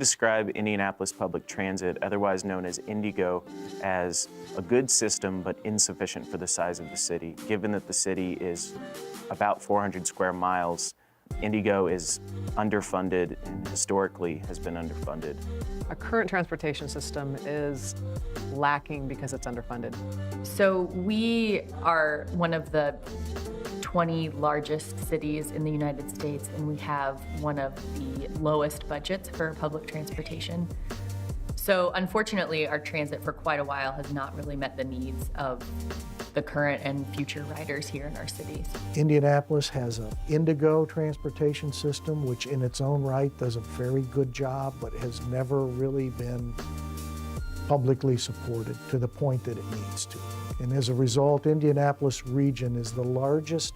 describe Indianapolis Public Transit, otherwise known as IndyGo, as a good system but insufficient for the size of the city. Given that the city is about 400 square miles, IndyGo is underfunded and historically has been underfunded. Our current transportation system is lacking because it's underfunded. So we are one of the 20 largest cities in the United States, and we have one of the lowest budgets for public transportation. So unfortunately, our transit for quite a while has not really met the needs of the current and future riders here in our cities. Indianapolis has an IndyGo transportation system, which in its own right does a very good job, but has never really been publicly supported to the point that it needs to. And as a result, Indianapolis region is the largest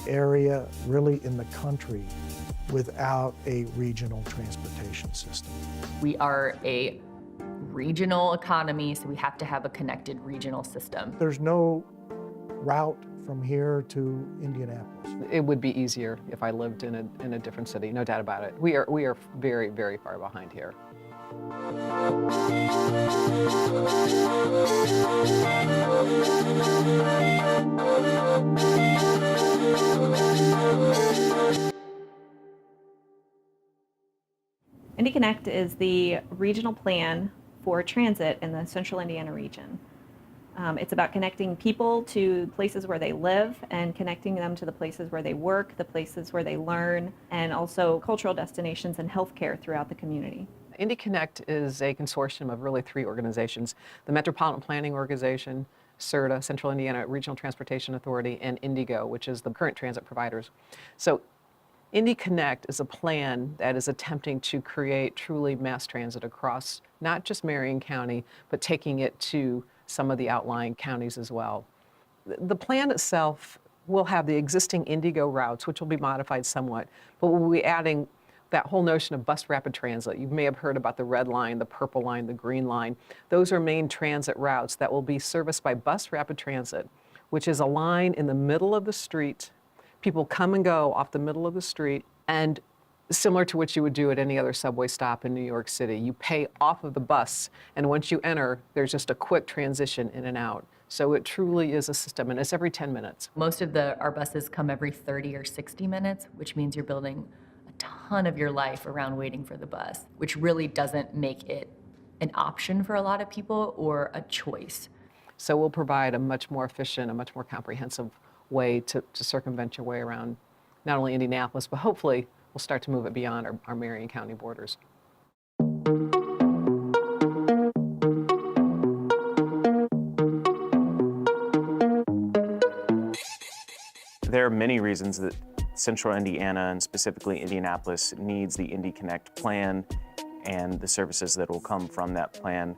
area really in the country without a regional transportation system. We are a regional economy, so we have to have a connected regional system. There's no route from here to Indianapolis. It would be easier if I lived in a different city, no doubt about it. We are very, very far behind here. Indy Connect is the regional plan for transit in the central Indiana region. It's about connecting people to places where they live and connecting them to the places where they work, the places where they learn, and also cultural destinations and healthcare throughout the community. Indy Connect is a consortium of really 3 organizations: the Metropolitan Planning Organization, CIRTA, Central Indiana Regional Transportation Authority, and IndyGo, which is the current transit providers. So Indy Connect is a plan that is attempting to create truly mass transit across not just Marion County, but taking it to some of the outlying counties as well. The plan itself will have the existing IndyGo routes, which will be modified somewhat, but we'll be adding that whole notion of bus rapid transit. You may have heard about the red line, the purple line, the green line. Those are main transit routes that will be serviced by bus rapid transit, which is a line in the middle of the street. People come and go off the middle of the street, and similar to what you would do at any other subway stop in New York City, you pay off of the bus, and once you enter, there's just a quick transition in and out. So it truly is a system, and it's every 10 minutes. Most of our buses come every 30 or 60 minutes, which means you're building a ton of your life around waiting for the bus, which really doesn't make it an option for a lot of people or a choice. So we'll provide a much more efficient, a much more comprehensive way to circumvent your way around not only Indianapolis, but hopefully we'll start to move it beyond our Marion County borders. There are many reasons that Central Indiana, and specifically Indianapolis, needs the Indy Connect plan and the services that will come from that plan.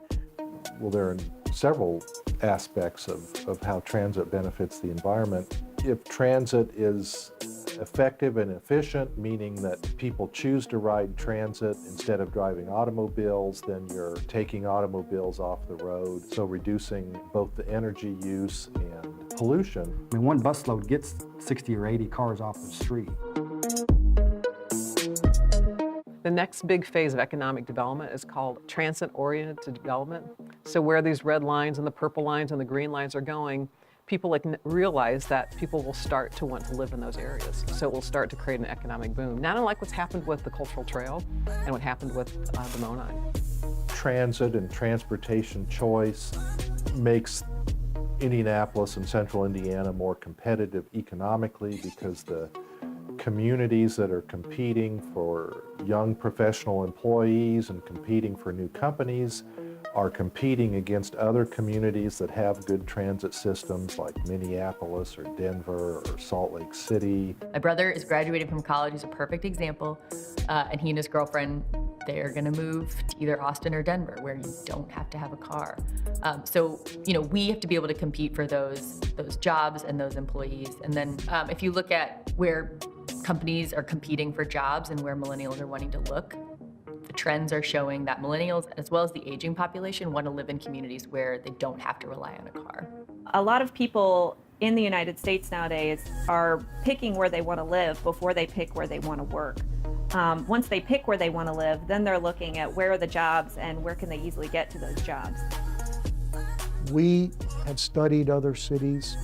Well, there are several aspects of how transit benefits the environment. If transit is effective and efficient, meaning that people choose to ride transit instead of driving automobiles, then you're taking automobiles off the road, so reducing both the energy use and pollution. I mean, one busload gets 60 or 80 cars off the street. The next big phase of economic development is called transit-oriented development. So where these red lines and the purple lines and the green lines are going, people realize that people will start to want to live in those areas. So it will start to create an economic boom, not unlike what's happened with the Cultural Trail and what happened with the Monine. Transit and transportation choice makes Indianapolis and Central Indiana more competitive economically because the communities that are competing for young professional employees and competing for new companies are competing against other communities that have good transit systems like Minneapolis or Denver or Salt Lake City. My brother is graduating from college. He's a perfect example. And he and his girlfriend, they're going to move to either Austin or Denver, where you don't have to have a car. So, we have to be able to compete for those jobs and those employees. And then if you look at where companies are competing for jobs and where millennials are wanting to look, the trends are showing that millennials, as well as the aging population, want to live in communities where they don't have to rely on a car. A lot of people in the United States nowadays are picking where they want to live before they pick where they want to work. Once they pick where they want to live, then they're looking at where are the jobs and where can they easily get to those jobs. We have studied other cities.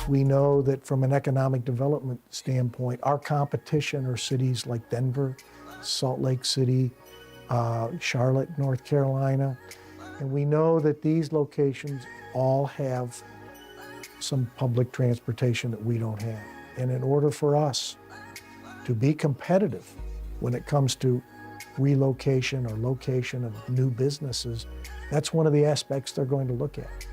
We know that from an economic development standpoint, our competition are cities like Denver, Salt Lake City, Charlotte, North Carolina. And we know that these locations all have some public transportation that we don't have. And in order for us to be competitive when it comes to relocation or location of new businesses, that's one of the aspects they're going to look at.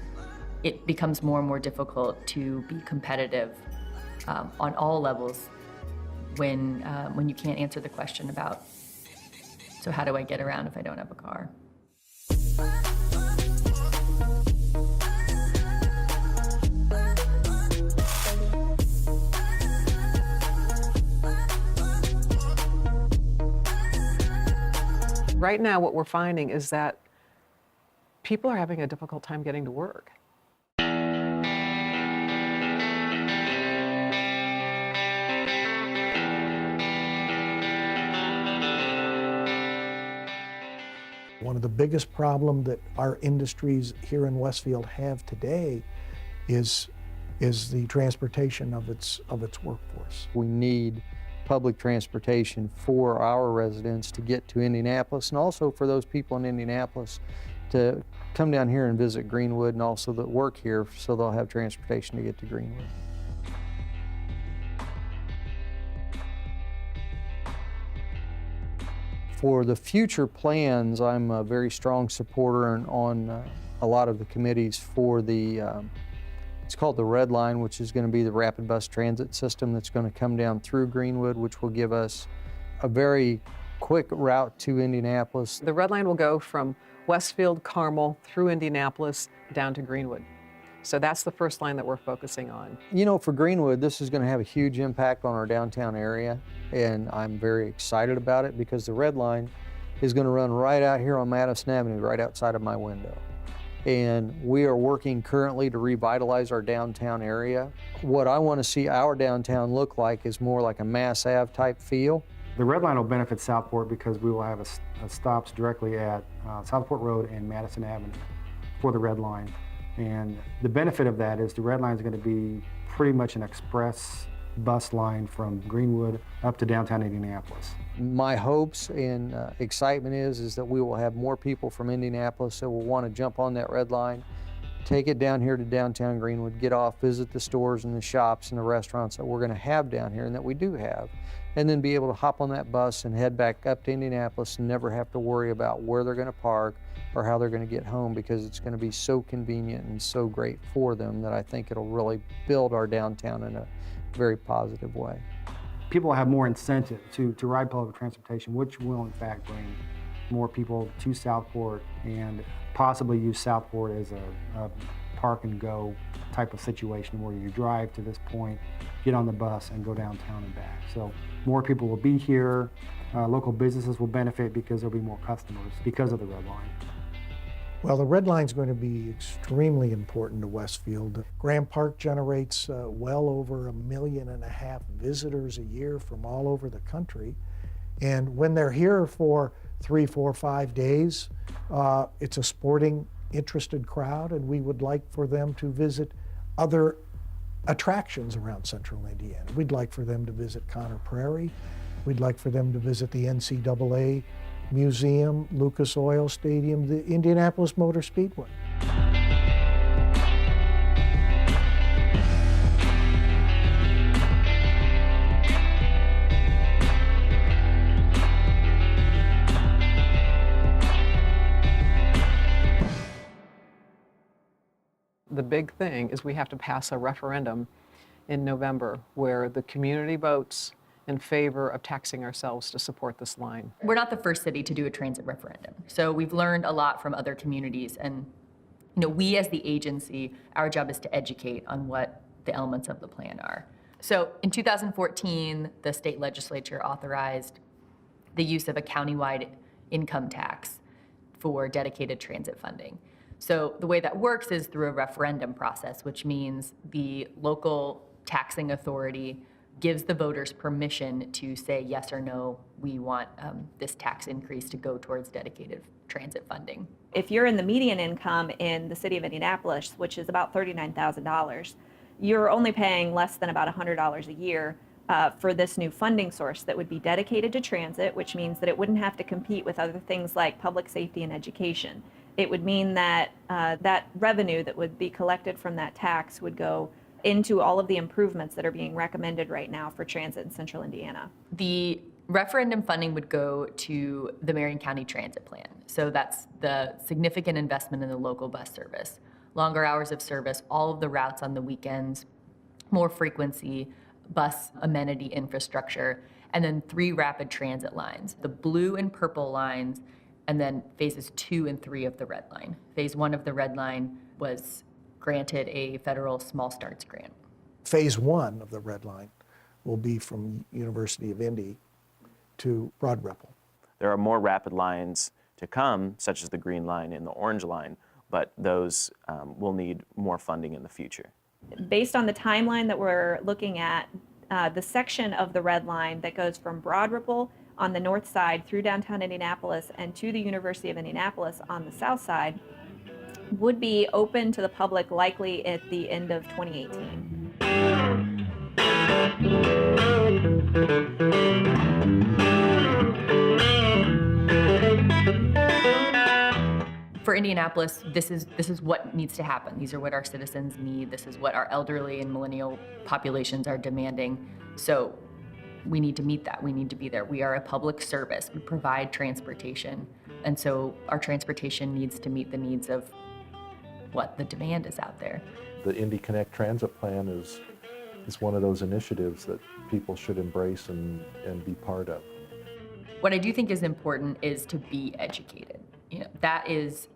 It becomes more and more difficult to be competitive on all levels when you can't answer the question about, so how do I get around if I don't have a car? Right now, what we're finding is that people are having a difficult time getting to work. One of the biggest problems that our industries here in Westfield have today is the transportation of its workforce. We need public transportation for our residents to get to Indianapolis, and also for those people in Indianapolis to come down here and visit Greenwood, and also that work here, so they'll have transportation to get to Greenwood. For the future plans, I'm a very strong supporter on a lot of the committees for the, it's called the Red Line, which is going to be the rapid bus transit system that's going to come down through Greenwood, which will give us a very quick route to Indianapolis. The Red Line will go from Westfield, Carmel, through Indianapolis, down to Greenwood. So that's the first line that we're focusing on. You know, for Greenwood, this is going to have a huge impact on our downtown area, and I'm very excited about it because the Red Line is going to run right out here on Madison Avenue, right outside of my window. And we are working currently to revitalize our downtown area. What I want to see our downtown look like is more like a Mass Ave type feel. The Red Line will benefit Southport because we will have stops directly at Southport Road and Madison Avenue for the Red Line. And the benefit of that is the Red Line is going to be pretty much an express bus line from Greenwood up to downtown Indianapolis. My hopes and excitement is that we will have more people from Indianapolis that will want to jump on that Red Line, take it down here to downtown Greenwood, get off, visit the stores and the shops and the restaurants that we're going to have down here and that we do have, and then be able to hop on that bus and head back up to Indianapolis and never have to worry about where they're going to park or how they're going to get home, because it's going to be so convenient and so great for them that I think it'll really build our downtown in a very positive way. People have more incentive to ride public transportation, which will in fact bring more people to Southport and possibly use Southport as a park and go type of situation where you drive to this point, get on the bus and go downtown and back. So more people will be here. Local businesses will benefit because there'll be more customers because of the Red Line. Well, the Red Line's going to be extremely important to Westfield. Graham Park generates well over 1.5 million visitors a year from all over the country. And when they're here for 3, 4, 5 days, it's a sporting, interested crowd, and we would like for them to visit other attractions around central Indiana. We'd like for them to visit Conner Prairie. We'd like for them to visit the NCAA Museum, Lucas Oil Stadium, the Indianapolis Motor Speedway. The big thing is we have to pass a referendum in November where the community votes in favor of taxing ourselves to support this line. We're not the first city to do a transit referendum. So we've learned a lot from other communities, and we as the agency, our job is to educate on what the elements of the plan are. So in 2014, the state legislature authorized the use of a countywide income tax for dedicated transit funding. So the way that works is through a referendum process, which means the local taxing authority gives the voters permission to say yes or no, we want this tax increase to go towards dedicated transit funding. If you're in the median income in the city of Indianapolis, which is about $39,000, you're only paying less than about $100 a year for this new funding source that would be dedicated to transit, which means that it wouldn't have to compete with other things like public safety and education. It would mean that that revenue that would be collected from that tax would go into all of the improvements that are being recommended right now for transit in central Indiana. The referendum funding would go to the Marion County Transit Plan. So that's the significant investment in the local bus service, longer hours of service, all of the routes on the weekends, more frequency, bus amenity infrastructure, and then 3 rapid transit lines, the blue and purple lines, and then phases 2 and 3 of the red line. Phase 1 of the red line was granted a federal small starts grant. Phase 1 of the red line will be from University of Indy to Broad Ripple. There are more rapid lines to come, such as the green line and the orange line, but those will need more funding in the future. Based on the timeline that we're looking at, the section of the red line that goes from Broad Ripple on the north side through downtown Indianapolis and to the University of Indianapolis on the south side would be open to the public likely at the end of 2018. For Indianapolis, this is what needs to happen. These are what our citizens need. This is what our elderly and millennial populations are demanding. So we need to meet that. We need to be there. We are a public service. We provide transportation. And so our transportation needs to meet the needs of what the demand is out there. The Indy Connect Transit Plan is one of those initiatives that people should embrace and be part of. What I do think is important is to be educated. You know, that is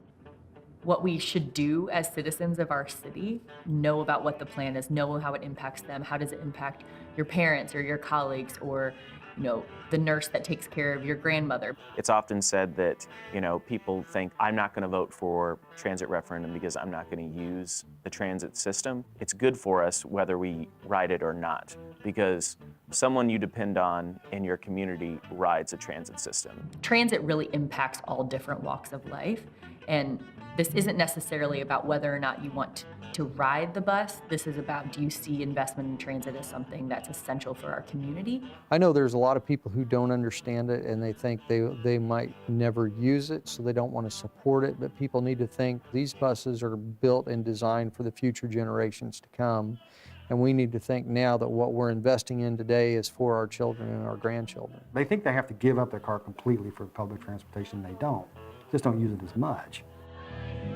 what we should do as citizens of our city, know about what the plan is, know how it impacts them, how does it impact your parents or your colleagues or, you know, the nurse that takes care of your grandmother. It's often said that, you know, people think, I'm not going to vote for transit referendum because I'm not going to use the transit system. It's good for us whether we ride it or not, because someone you depend on in your community rides a transit system. Transit really impacts all different walks of life, and this isn't necessarily about whether or not you want to ride the bus. This is about, do you see investment in transit as something that's essential for our community? I know there's a lot of people who don't understand it and they think they might never use it, so they don't want to support it, but people need to think these buses are built and designed for the future generations to come. And we need to think now that what we're investing in today is for our children and our grandchildren. They think they have to give up their car completely for public transportation. They don't. Just don't use it as much.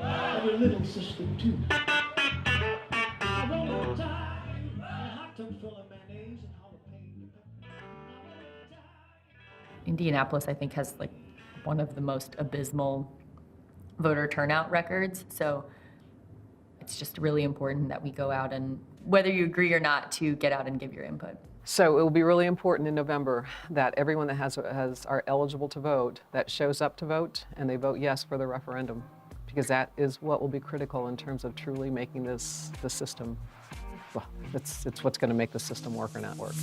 Every little system too. I roll on time, a hot tub full of mayonnaise and jalapeno. Indianapolis, I think, has like one of the most abysmal voter turnout records. So it's just really important that we go out and, whether you agree or not, to get out and give your input. So it will be really important in November that everyone that are eligible to vote, that shows up to vote, and they vote yes for the referendum, because that is what will be critical in terms of truly making the system, well, it's what's going to make the system work or not work.